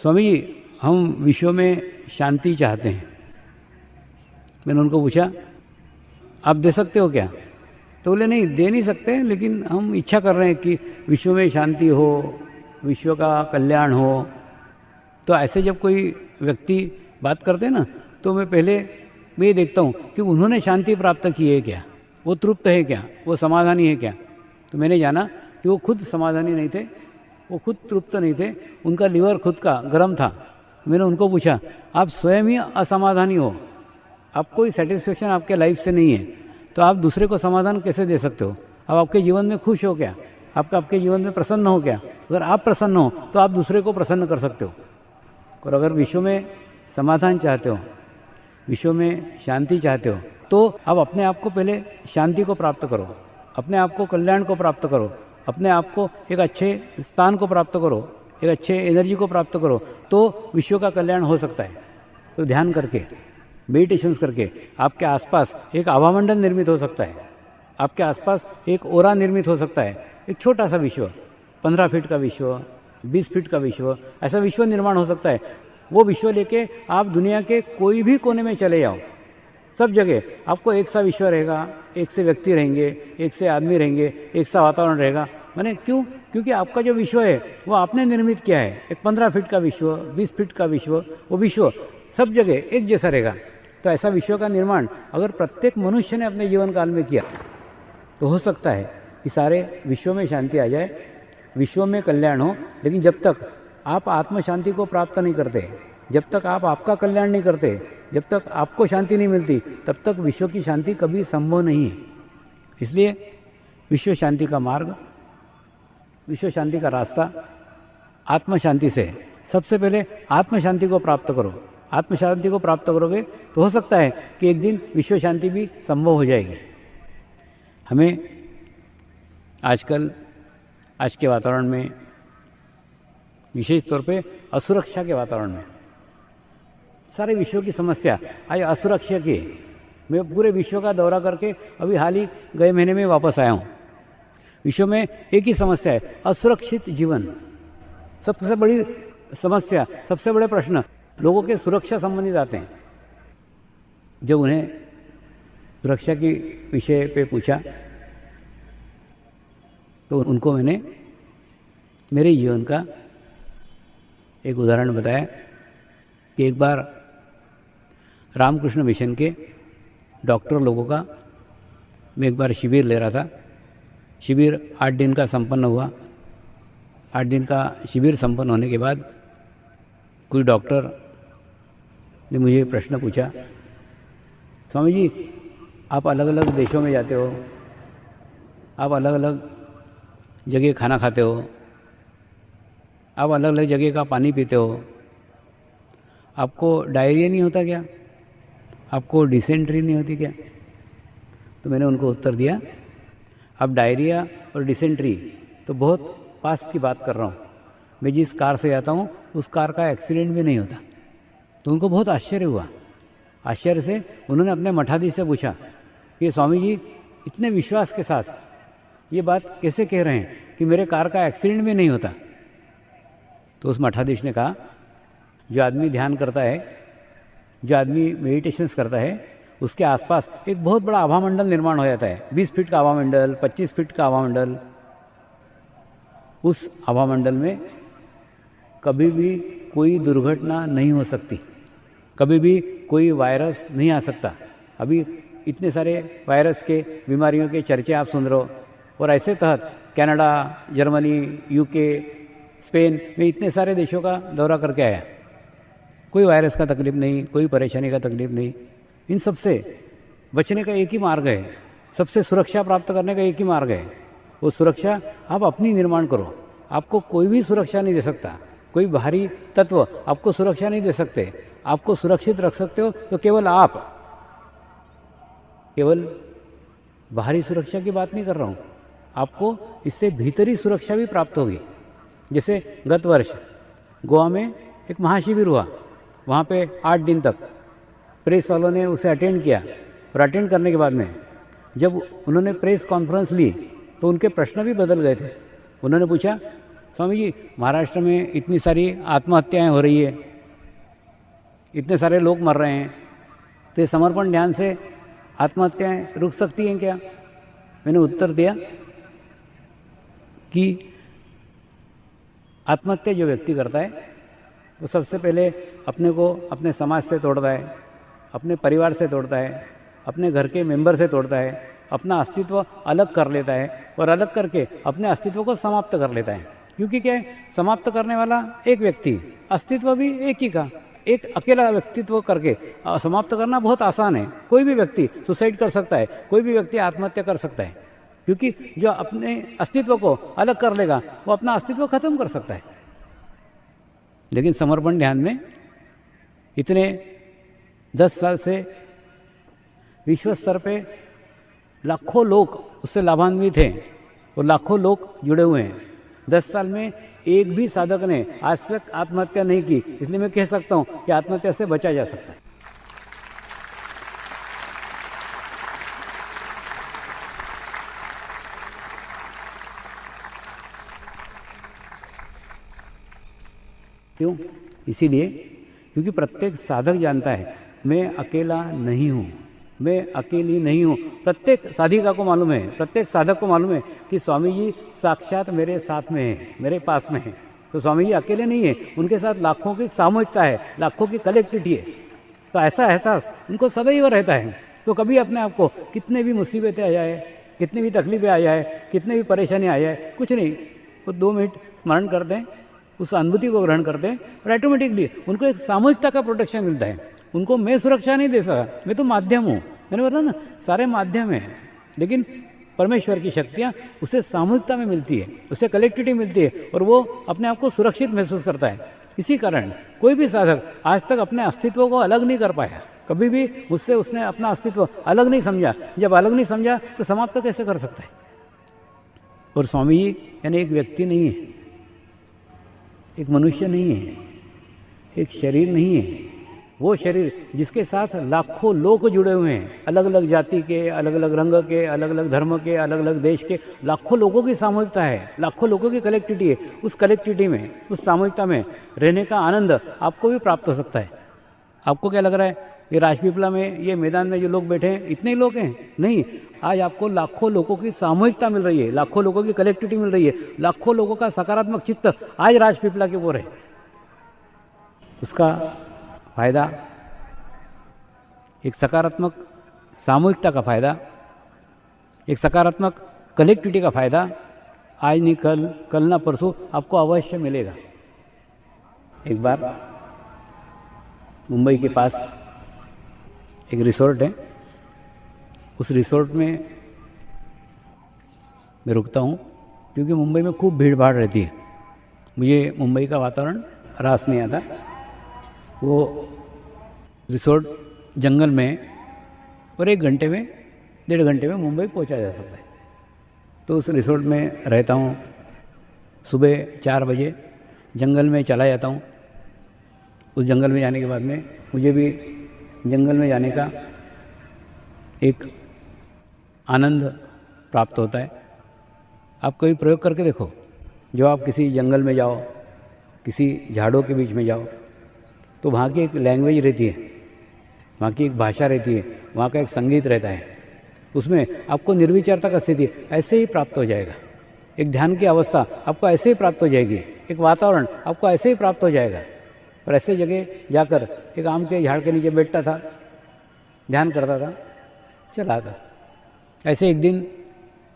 स्वामी जी, हम विश्व में शांति चाहते हैं। मैंने उनको पूछा, आप दे सकते हो क्या? तो बोले नहीं, दे नहीं सकते, लेकिन हम इच्छा कर रहे हैं कि विश्व में शांति हो, विश्व का कल्याण हो। तो ऐसे जब कोई व्यक्ति बात करते हैं ना, तो मैं पहले ये देखता हूँ कि उन्होंने शांति प्राप्त की है क्या, वो तृप्त है क्या, वो समाधानी है क्या। तो मैंने जाना कि वो खुद समाधानी नहीं थे, वो खुद तृप्त नहीं थे, उनका लीवर खुद का गर्म था। मैंने उनको पूछा, आप स्वयं ही असमाधानी हो, आपको कोई सेटिस्फेक्शन आपके लाइफ से नहीं है, तो आप दूसरे को समाधान कैसे दे सकते हो? आप आपके जीवन में खुश हो क्या? आपके जीवन में प्रसन्न हो क्या? अगर आप प्रसन्न हो तो आप दूसरे को प्रसन्न कर सकते हो। और अगर विश्व में समाधान चाहते हो, विश्व में शांति चाहते हो, तो आप अपने आप को पहले शांति को प्राप्त करो, अपने आप को कल्याण को प्राप्त करो, अपने आप को एक अच्छे स्थान को प्राप्त करो, एक अच्छे एनर्जी को प्राप्त करो, तो विश्व का कल्याण हो सकता है। तो ध्यान करके, मेडिटेशंस करके आपके आसपास एक आभामंडल निर्मित हो सकता है, आपके आसपास एक ओरा निर्मित हो सकता है। एक छोटा सा विश्व, 15 फीट का विश्व, 20 फीट का विश्व, ऐसा विश्व निर्माण हो सकता है। वो विश्व लेके आप दुनिया के कोई भी कोने में चले जाओ, सब जगह आपको एक सा विश्व रहेगा, एक से व्यक्ति रहेंगे, एक से आदमी रहेंगे, एक सा वातावरण रहेगा। माने क्यों? क्योंकि आपका जो विश्व है वो आपने निर्मित किया है। एक 15 फीट का विश्व, 20 फीट का विश्व, वो विश्व सब जगह एक जैसा रहेगा। तो ऐसा विश्व का निर्माण अगर प्रत्येक मनुष्य ने अपने जीवन काल में किया तो हो सकता है कि सारे विश्व में शांति आ जाए, विश्व में कल्याण हो। लेकिन जब तक आप आत्म शांति को प्राप्त नहीं करते, जब तक आप आपका कल्याण नहीं करते, जब तक आपको शांति नहीं मिलती, तब तक विश्व की शांति कभी संभव नहीं है। इसलिए विश्व शांति का मार्ग, विश्व शांति का रास्ता आत्म शांति से। सबसे पहले आत्म शांति को प्राप्त करो। आत्म शांति को प्राप्त करोगे तो हो सकता है कि एक दिन विश्व शांति भी संभव हो जाएगी। हमें आजकल आज के वातावरण में, विशेष तौर पे असुरक्षा के वातावरण में, सारे विश्व की समस्या आज असुरक्षा की है। मैं पूरे विश्व का दौरा करके अभी हाल ही गए महीने में वापस आया हूँ। विश्व में एक ही समस्या है, असुरक्षित जीवन। सबसे बड़ी समस्या, सबसे बड़े प्रश्न लोगों के सुरक्षा संबंधित आते हैं। जब उन्हें सुरक्षा के विषय पे पूछा तो उनको मैंने मेरे जीवन का एक उदाहरण बताया कि एक बार रामकृष्ण मिशन के डॉक्टर लोगों का मैं एक बार शिविर ले रहा था। शिविर 8 दिन का संपन्न हुआ। 8 दिन का शिविर संपन्न होने के बाद कुछ डॉक्टर ने मुझे प्रश्न पूछा, स्वामी जी, आप अलग अलग देशों में जाते हो, आप अलग अलग जगह खाना खाते हो, आप अलग अलग जगह का पानी पीते हो, आपको डायरिया नहीं होता क्या? आपको डिसेंट्री नहीं होती क्या? तो मैंने उनको उत्तर दिया, अब डायरिया और डिसेंट्री तो बहुत पास की बात कर रहा हूँ। मैं जिस कार से जाता हूँ उस कार का एक्सीडेंट भी नहीं होता। तो उनको बहुत आश्चर्य हुआ। आश्चर्य से उन्होंने अपने मठाधीश से पूछा कि स्वामी जी, इतने विश्वास के साथ ये बात कैसे कह रहे हैं कि मेरे कार का एक्सीडेंट भी नहीं होता? तो उस मठाधीश ने कहा, जो आदमी ध्यान करता है, जो आदमी मेडिटेशंस करता है, उसके आसपास एक बहुत बड़ा आभामंडल निर्माण हो जाता है। 20 फीट का आभामंडल, 25 फीट का आभामंडल। उस आभामंडल में कभी भी कोई दुर्घटना नहीं हो सकती, कभी भी कोई वायरस नहीं आ सकता। अभी इतने सारे वायरस के, बीमारियों के चर्चे आप सुन रहे हो, और ऐसे तहत कनाडा, जर्मनी, यूके, स्पेन में इतने सारे देशों का दौरा करके आया। कोई वायरस का तकलीफ नहीं, कोई परेशानी का तकलीफ नहीं। इन सब से बचने का एक ही मार्ग है, सबसे सुरक्षा प्राप्त करने का एक ही मार्ग है। वो सुरक्षा आप अपनी निर्माण करो। आपको कोई भी सुरक्षा नहीं दे सकता, कोई बाहरी तत्व आपको सुरक्षा नहीं दे सकते। आपको सुरक्षित रख सकते हो तो केवल आप। केवल बाहरी सुरक्षा की बात नहीं कर रहा हूँ, आपको इससे भीतरी सुरक्षा भी प्राप्त होगी। जैसे गत वर्ष गोवा में एक महाशिविर हुआ, वहाँ पे 8 दिन तक प्रेस वालों ने उसे अटेंड किया। और अटेंड करने के बाद में जब उन्होंने प्रेस कॉन्फ्रेंस ली तो उनके प्रश्न भी बदल गए थे। उन्होंने पूछा स्वामी जी महाराष्ट्र में इतनी सारी आत्महत्याएं हो रही है, इतने सारे लोग मर रहे हैं, तो ये समर्पण ध्यान से आत्महत्याएं रुक सकती हैं क्या? मैंने उत्तर दिया कि आत्महत्या जो व्यक्ति करता है वो सबसे पहले अपने को अपने समाज से तोड़ता है, अपने परिवार से तोड़ता है, अपने घर के मेंबर से तोड़ता है, अपना अस्तित्व अलग कर लेता है और अलग करके अपने अस्तित्व को समाप्त कर लेता है। क्योंकि क्या है, समाप्त करने वाला एक व्यक्ति, अस्तित्व भी एक ही का, एक अकेला व्यक्तित्व करके समाप्त करना बहुत आसान है। कोई भी व्यक्ति सुसाइड कर सकता है, कोई भी व्यक्ति आत्महत्या कर सकता है, क्योंकि जो अपने अस्तित्व को अलग कर लेगा वो अपना अस्तित्व खत्म कर सकता है। लेकिन समर्पण ध्यान में इतने 10 साल से विश्व स्तर पे लाखों लोग उससे लाभान्वित हैं और लाखों लोग जुड़े हुए हैं। 10 साल में एक भी साधक ने आज तक आत्महत्या नहीं की, इसलिए मैं कह सकता हूँ कि आत्महत्या से बचा जा सकता है। क्यों? इसीलिए क्योंकि प्रत्येक साधक जानता है मैं अकेला नहीं हूँ, मैं अकेली नहीं हूँ। प्रत्येक साधिका को मालूम है, प्रत्येक साधक को मालूम है कि स्वामी जी साक्षात मेरे साथ में है, मेरे पास में है। तो स्वामी जी अकेले नहीं है, उनके साथ लाखों की सामूहिकता है, लाखों की कलेक्टिविटी है। तो ऐसा एहसास उनको सदैव रहता है। तो कभी अपने आप को कितने भी मुसीबतें आ जाए, कितनी भी तकलीफें आ जाए, कितने भी परेशानी आ जाए, कुछ नहीं, वो 2 मिनट स्मरण करते हैं, उस अनुभूति को ग्रहण करते हैं और ऑटोमेटिकली उनको एक सामूहिकता का प्रोटेक्शन मिलता है। उनको मैं सुरक्षा नहीं दे सका, मैं तो माध्यम हूँ। मैंने बोला ना, सारे माध्यम हैं, लेकिन परमेश्वर की शक्तियाँ उसे सामूहिकता में मिलती है, उसे कलेक्टिविटी मिलती है और वो अपने आप को सुरक्षित महसूस करता है। इसी कारण कोई भी साधक आज तक अपने अस्तित्व को अलग नहीं कर पाया। कभी भी मुझसे उसने अपना अस्तित्व अलग नहीं समझा। जब अलग नहीं समझा तो समाप्त कैसे कर सकता है? और स्वामी जी यानी एक व्यक्ति नहीं है, एक मनुष्य नहीं है, एक शरीर नहीं है। वो शरीर जिसके साथ लाखों लोग जुड़े हुए हैं, अलग अलग जाति के, अलग अलग रंग के, अलग अलग धर्म के, अलग अलग देश के, लाखों लोगों की सामूहिकता है, लाखों लोगों की कलेक्टिविटी है। उस कलेक्टिविटी में, उस सामूहिकता में रहने का आनंद आपको भी प्राप्त हो सकता है। आपको क्या लग रहा है ये राजपीपला में, ये मैदान में जो लोग बैठे हैं, इतने ही लोग हैं? नहीं, आज आपको लाखों लोगों की सामूहिकता मिल रही है, लाखों लोगों की कलेक्टिविटी मिल रही है, लाखों लोगों का सकारात्मक चित्त आज राजपीपला की ओर है। उसका फायदा, एक सकारात्मक सामूहिकता का फायदा, एक सकारात्मक कलेक्टिविटी का फायदा आज नहीं कल, कल ना परसों आपको अवश्य मिलेगा। एक बार मुंबई के पास एक रिसोर्ट है, उस रिसोर्ट में मैं रुकता हूँ क्योंकि मुंबई में खूब भीड़ भाड़ रहती है। मुझे मुंबई का वातावरण रास नहीं आता। वो रिसोर्ट जंगल में और 1 घंटे में, 1.5 घंटे में मुंबई पहुंचा जा सकता है। तो उस रिसोर्ट में रहता हूँ। सुबह 4 बजे जंगल में चला जाता हूँ। उस जंगल में जाने के बाद में मुझे भी जंगल में जाने का एक आनंद प्राप्त होता है। आप कभी प्रयोग करके देखो, जो आप किसी जंगल में जाओ, किसी झाड़ों के बीच में जाओ, तो वहाँ की एक लैंग्वेज रहती है, वहाँ की एक भाषा रहती है, वहाँ का एक संगीत रहता है। उसमें आपको निर्विचारता का स्थिति ऐसे ही प्राप्त हो जाएगा। एक ध्यान की अवस्था आपको ऐसे ही प्राप्त हो जाएगी, एक वातावरण आपको ऐसे ही प्राप्त हो जाएगा। और ऐसे जगह जाकर एक आम के झाड़ के नीचे बैठता था, ध्यान करता था, चला था। ऐसे एक दिन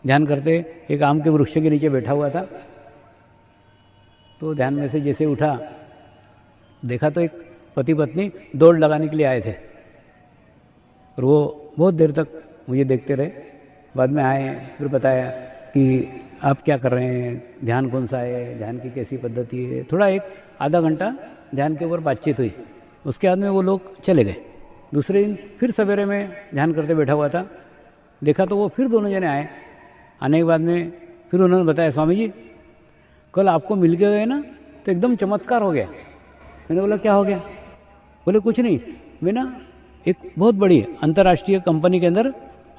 ध्यान करते एक आम के वृक्ष के नीचे बैठा हुआ था। तो ध्यान में से जैसे उठा, देखा तो एक पति पत्नी दौड़ लगाने के लिए आए थे और वो बहुत देर तक मुझे देखते रहे। बाद में आए, फिर बताया कि आप क्या कर रहे हैं, ध्यान कौन सा है, ध्यान की कैसी पद्धति है। थोड़ा एक आधा घंटा ध्यान के ऊपर बातचीत हुई। उसके बाद में वो लोग चले गए। दूसरे दिन फिर सवेरे में ध्यान करते बैठा हुआ था, देखा तो वो फिर दोनों जने आए। आने के बाद में फिर उन्होंने बताया, स्वामी जी कल आपको मिल के गए ना तो एकदम चमत्कार हो गया। मैंने बोला क्या हो गया? बोले कुछ नहीं, मैं ना एक बहुत बड़ी अंतर्राष्ट्रीय कंपनी के अंदर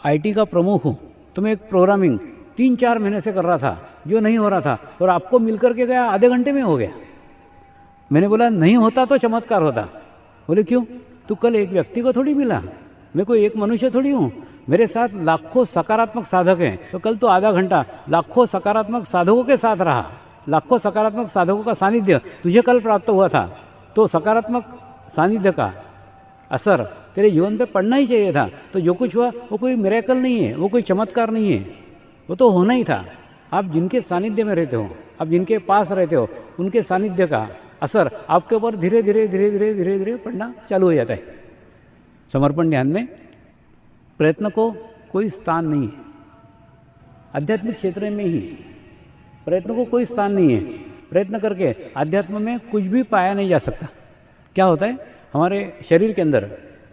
IT का प्रमुख हूँ, तो मैं एक प्रोग्रामिंग 3-4 महीने से कर रहा था जो नहीं हो रहा था, और आपको मिल करके गया, आधे घंटे में हो गया। मैंने बोला नहीं होता तो चमत्कार होता। बोले क्यों? तू कल एक व्यक्ति को थोड़ी मिला, मैं कोई एक मनुष्य थोड़ी हूँ, मेरे साथ लाखों सकारात्मक साधक हैं। तो कल तो आधा घंटा लाखों सकारात्मक साधकों के साथ रहा, लाखों सकारात्मक साधकों का सानिध्य तुझे कल प्राप्त हुआ था। तो सकारात्मक सानिध्य का असर तेरे जीवन पे पड़ना ही चाहिए था। तो जो कुछ हुआ वो कोई मिरेकल नहीं है, वो कोई चमत्कार नहीं है, वो तो होना ही था। आप जिनके सानिध्य में रहते हो, आप जिनके पास रहते हो, उनके सानिध्य का असर आपके ऊपर धीरे धीरे धीरे धीरे धीरे धीरे पड़ना चालू हो जाता है। समर्पण ध्यान में प्रयत्न को कोई स्थान नहीं है। आध्यात्मिक क्षेत्र में ही प्रयत्न को कोई स्थान नहीं है। प्रयत्न करके आध्यात्म में कुछ भी पाया नहीं जा सकता। क्या होता है, हमारे शरीर के अंदर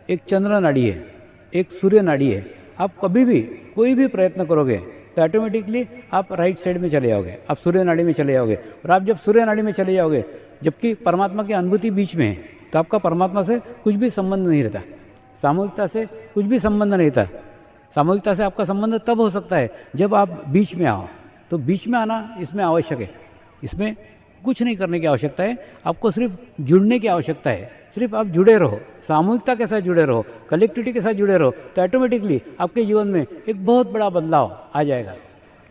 एक चंद्र नाड़ी है, एक सूर्य नाड़ी है। आप कभी भी कोई भी प्रयत्न करोगे तो ऑटोमेटिकली आप राइट साइड में चले जाओगे, आप सूर्य नाड़ी में चले जाओगे। और आप जब सूर्य नाड़ी में चले जाओगे, जबकि परमात्मा की अनुभूति बीच में है, तो आपका परमात्मा से कुछ भी संबंध नहीं रहता, सामूहिकता से कुछ भी संबंध नहीं रहता। सामूहिकता से आपका संबंध तब हो सकता है जब आप बीच में आओ। तो बीच में आना इसमें आवश्यक है। इसमें कुछ नहीं करने की आवश्यकता है, आपको सिर्फ जुड़ने की आवश्यकता है। सिर्फ आप जुड़े रहो, सामूहिकता के साथ जुड़े रहो, कलेक्टिविटी के साथ जुड़े रहो, तो ऑटोमेटिकली आपके जीवन में एक बहुत बड़ा बदलाव आ जाएगा।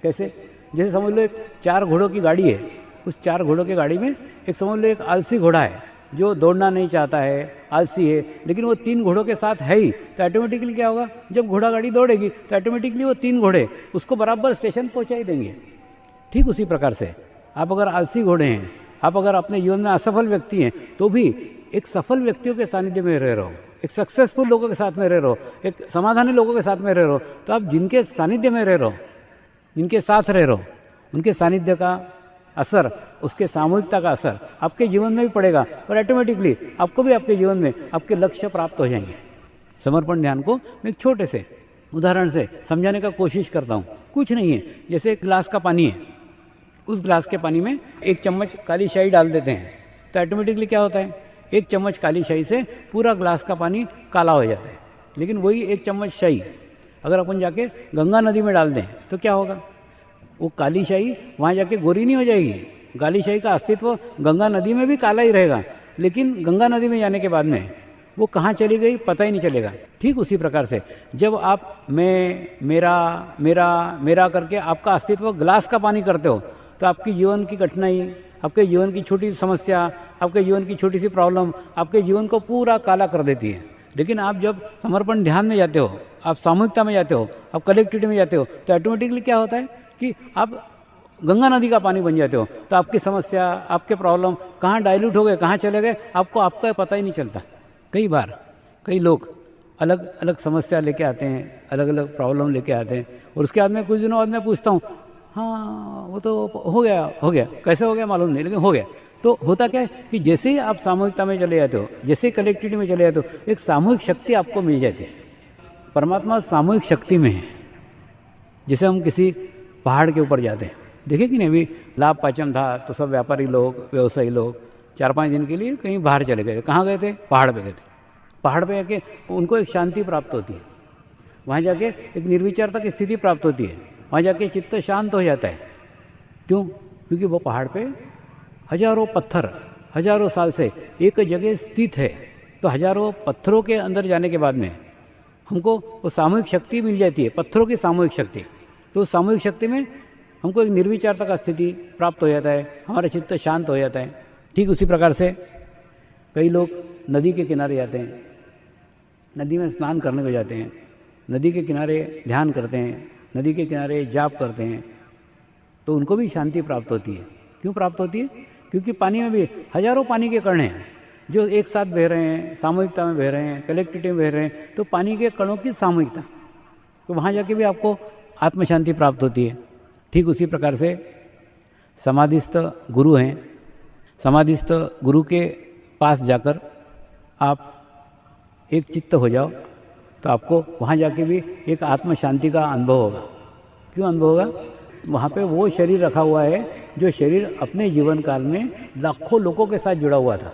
कैसे? जैसे समझ लो एक 4 घोड़ों की गाड़ी है, उस 4 घोड़ों की गाड़ी में एक समझ लो एक आलसी घोड़ा है जो दौड़ना नहीं चाहता है, आलसी है, लेकिन वो 3 घोड़ों के साथ है ही। तो ऑटोमेटिकली क्या होगा, जब घोड़ा गाड़ी दौड़ेगी तो ऑटोमेटिकली वो 3 घोड़े उसको बराबर स्टेशन पहुंचा ही देंगे। ठीक उसी प्रकार से आप अगर आलसी घोड़े हैं, आप अगर अपने जीवन में असफल व्यक्ति हैं, तो भी एक सफल व्यक्तियों के सानिध्य में रह रहो, एक सक्सेसफुल लोगों के साथ में रह रहो, एक समाधानी लोगों के साथ में रह रहो। तो आप जिनके सानिध्य में रह रहो, जिनके साथ रह रहो, उनके सानिध्य का असर, उसके सामूहिकता का असर आपके जीवन में भी पड़ेगा, और ऑटोमेटिकली आपको भी आपके जीवन में आपके लक्ष्य प्राप्त हो जाएंगे। समर्पण ध्यान को मैं एक छोटे से उदाहरण से समझाने का कोशिश करता हूँ। कुछ नहीं है, जैसे एक गिलास का पानी है, उस गिलास के पानी में 1 चम्मच काली शाही डाल देते हैं, तो ऑटोमेटिकली क्या होता है, 1 चम्मच काली शाही से पूरा गिलास का पानी काला हो जाता है। लेकिन वही 1 चम्मच शाही अगर अपन जाके गंगा नदी में डाल दें तो क्या होगा, वो काली शाही वहाँ जाके गोरी नहीं हो जाएगी। काली शाही का अस्तित्व गंगा नदी में भी काला ही रहेगा, लेकिन गंगा नदी में जाने के बाद में वो कहाँ चली गई पता ही नहीं चलेगा। ठीक उसी प्रकार से जब आप मैं, मेरा, मेरा, मेरा करके आपका अस्तित्व गिलास का पानी करते हो, तो आपकी जीवन की कठिनाई, आपके जीवन की छोटी सी समस्या, आपके जीवन की छोटी सी प्रॉब्लम आपके जीवन को पूरा काला कर देती है। लेकिन आप जब समर्पण ध्यान में जाते हो, आप सामूहिकता में जाते हो, आप कलेक्टिविटी में जाते हो, तो ऑटोमेटिकली क्या होता है कि आप गंगा नदी का पानी बन जाते हो। तो आपकी समस्या, आपके प्रॉब्लम कहाँ डाइल्यूट हो गए, कहाँ चले गए, आपको आपका पता ही नहीं चलता। कई बार कई लोग अलग अलग समस्या लेके आते हैं, अलग अलग प्रॉब्लम लेके आते हैं, और उसके बाद में कुछ दिनों बाद मैं पूछता हूँ, हाँ वो तो हो गया, कैसे हो गया मालूम नहीं, लेकिन हो गया। तो होता क्या है कि जैसे ही आप सामूहिकता में चले जाते हो, जैसे ही कलेक्टिविटी में चले जाते हो, एक सामूहिक शक्ति आपको मिल जाती है। परमात्मा सामूहिक शक्ति में है। जैसे हम किसी पहाड़ के ऊपर जाते हैं, देखे कि नहीं, अभी लाभ पाचम था तो सब व्यापारी लोग, व्यवसायी लोग 4-5 दिन के लिए कहीं बाहर चले गए। कहाँ गए थे? पहाड़ पे गए थे। पहाड़ पे जाके उनको एक शांति प्राप्त होती है, वहाँ जाके एक निर्विचारता की स्थिति प्राप्त होती है, वहाँ जाके चित्त शांत हो जाता है। क्यों? क्योंकि वो पहाड़ पे हजारों पत्थर हजारों साल से एक जगह स्थित है। तो हजारों पत्थरों के अंदर जाने के बाद में हमको वो सामूहिक शक्ति मिल जाती है, पत्थरों की सामूहिक शक्ति। तो उस सामूहिक शक्ति में हमको एक निर्विचारता का स्थिति प्राप्त हो जाता है, हमारा चित्त शांत हो जाता है। ठीक उसी प्रकार से कई लोग नदी के किनारे जाते हैं, नदी में स्नान करने को जाते हैं, नदी के किनारे ध्यान करते हैं, नदी के किनारे जाप करते हैं, तो उनको भी शांति प्राप्त होती है। क्यों प्राप्त होती है? क्योंकि पानी में भी हजारों पानी के कण हैं जो एक साथ बह रहे हैं, सामूहिकता में बह रहे हैं, कलेक्टिविटी में बह रहे हैं। तो पानी के कणों की सामूहिकता, तो वहाँ जाके भी आपको आत्म शांति प्राप्त होती है। ठीक उसी प्रकार से समाधिस्थ गुरु हैं, समाधिस्थ गुरु के पास जाकर आप एक चित्त हो जाओ, तो आपको वहाँ जाके भी एक आत्म शांति का अनुभव होगा। क्यों अनुभव होगा? वहाँ पे वो शरीर रखा हुआ है जो शरीर अपने जीवन काल में लाखों लोगों के साथ जुड़ा हुआ था,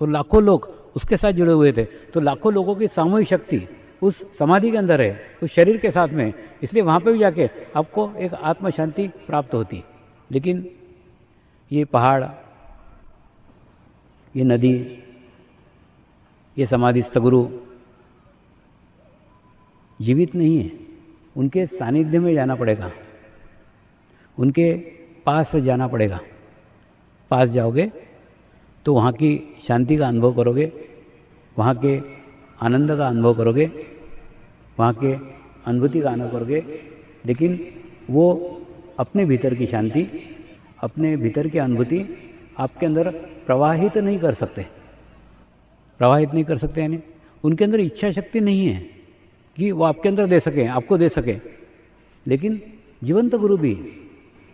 और लाखों लोग उसके साथ जुड़े हुए थे। तो लाखों लोगों की सामूहिक शक्ति उस समाधि के अंदर है, उस शरीर के साथ में। इसलिए वहाँ पे भी जाके आपको एक आत्म शांति प्राप्त होती। लेकिन ये पहाड़, ये नदी, ये समाधिस्थ गुरु जीवित नहीं है। उनके सानिध्य में जाना पड़ेगा, उनके पास जाना पड़ेगा। पास जाओगे तो वहाँ की शांति का अनुभव करोगे, वहाँ के आनंद का अनुभव करोगे, वहाँ के अनुभूति का अनुभव करोगे। लेकिन वो अपने भीतर की शांति, अपने भीतर की अनुभूति आपके अंदर प्रवाहित नहीं कर सकते। प्रवाहित नहीं कर सकते यानी उनके अंदर इच्छा शक्ति नहीं है कि वो आपके अंदर दे सके, आपको दे सके। लेकिन जीवंत गुरु भी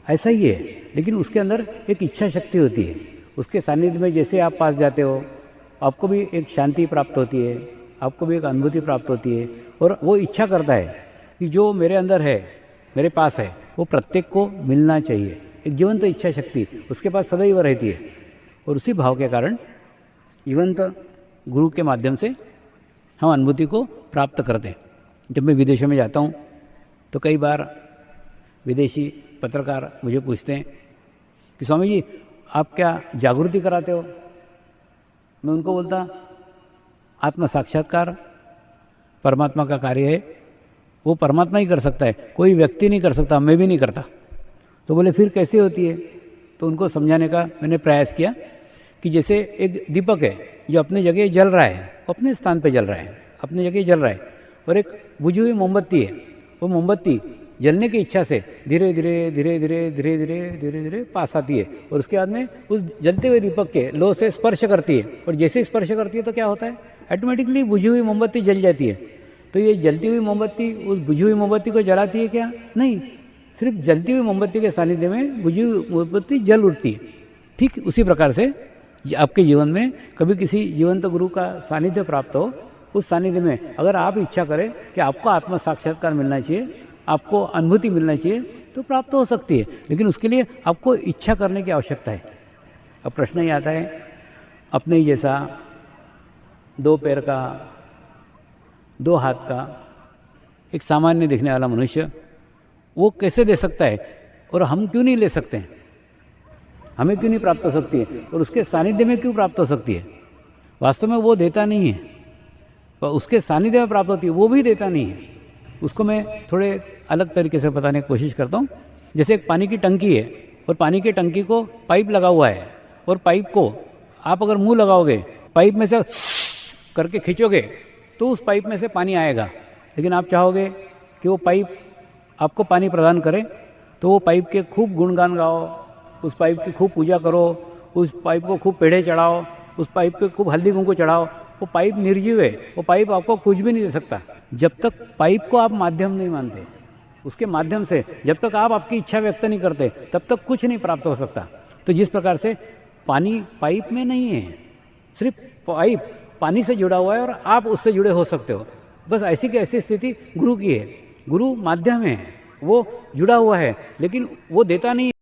ऐसा ही है, लेकिन उसके अंदर एक इच्छा शक्ति होती है। उसके सानिध्य में जैसे आप पास जाते हो, आपको भी एक शांति प्राप्त होती है, आपको भी एक अनुभूति प्राप्त होती है। और वो इच्छा करता है कि जो मेरे अंदर है, मेरे पास है, वो प्रत्येक को मिलना चाहिए। एक जीवंत इच्छा शक्ति उसके पास सदैव रहती है। और उसी भाव के कारण जीवंत गुरु के माध्यम से हम अनुभूति को प्राप्त करते हैं। जब मैं विदेशों में जाता हूँ तो कई बार विदेशी पत्रकार मुझे पूछते हैं कि स्वामी जी आप क्या जागृति कराते हो? मैं उनको बोलता आत्म साक्षात्कार परमात्मा का कार्य है, वो परमात्मा ही कर सकता है, कोई व्यक्ति नहीं कर सकता, मैं भी नहीं करता। तो बोले फिर कैसे होती है? तो उनको समझाने का मैंने प्रयास किया कि जैसे एक दीपक है जो अपनी जगह जल रहा है, अपने स्थान पे जल रहा है, अपनी जगह जल रहा है, और एक बुझी हुई मोमबत्ती है, वो मोमबत्ती जलने की इच्छा से धीरे धीरे धीरे धीरे धीरे धीरे धीरे धीरे पास आती है और उसके बाद में उस जलते हुए दीपक के लो से स्पर्श करती है। और जैसे स्पर्श करती है तो क्या होता है, ऑटोमेटिकली बुझी हुई मोमबत्ती जल जाती है। तो ये जलती हुई मोमबत्ती उस बुझी हुई मोमबत्ती को जलाती है क्या? नहीं, सिर्फ जलती हुई मोमबत्ती के सानिध्य में बुझी हुई मोमबत्ती जल उठती है। ठीक उसी प्रकार से आपके जीवन में कभी किसी जीवंत गुरु का सानिध्य प्राप्त हो, उस सानिध्य में अगर आप इच्छा करें कि आपको आत्म साक्षात्कार मिलना चाहिए, आपको अनुभूति मिलना चाहिए, तो प्राप्त हो सकती है। लेकिन उसके लिए आपको इच्छा करने की आवश्यकता है। अब प्रश्न ये आता है, अपने जैसा 2 पैर का, 2 हाथ का एक सामान्य दिखने वाला मनुष्य वो कैसे दे सकता है और हम क्यों नहीं ले सकते हैं? हमें क्यों नहीं प्राप्त हो सकती है और उसके सानिध्य में क्यों प्राप्त हो सकती है? वास्तव में वो देता नहीं है, पर उसके सानिध्य में प्राप्त होती है, वो भी देता नहीं है। उसको मैं थोड़े अलग तरीके से बताने की कोशिश करता हूँ। जैसे एक पानी की टंकी है और पानी की टंकी को पाइप लगा हुआ है, और पाइप को आप अगर मुंह लगाओगे, पाइप में से करके खींचोगे तो उस पाइप में से पानी आएगा। लेकिन आप चाहोगे कि वो पाइप आपको पानी प्रदान करे, तो वो पाइप के खूब गुणगान गाओ, उस पाइप की खूब पूजा करो, उस पाइप को खूब पेढ़े चढ़ाओ, उस पाइप को खूब हल्दी कुंकू चढ़ाओ। वो पाइप निर्जीव है, वो पाइप आपको कुछ भी नहीं दे सकता जब तक पाइप को आप माध्यम नहीं मानते। उसके माध्यम से जब तक आप आपकी इच्छा व्यक्त नहीं करते, तब तक कुछ नहीं प्राप्त हो सकता। तो जिस प्रकार से पानी पाइप में नहीं है, सिर्फ पाइप पानी से जुड़ा हुआ है और आप उससे जुड़े हो सकते हो। बस ऐसी की ऐसी स्थिति गुरु की है। गुरु माध्यम है, वो जुड़ा हुआ है, लेकिन वो देता नहीं।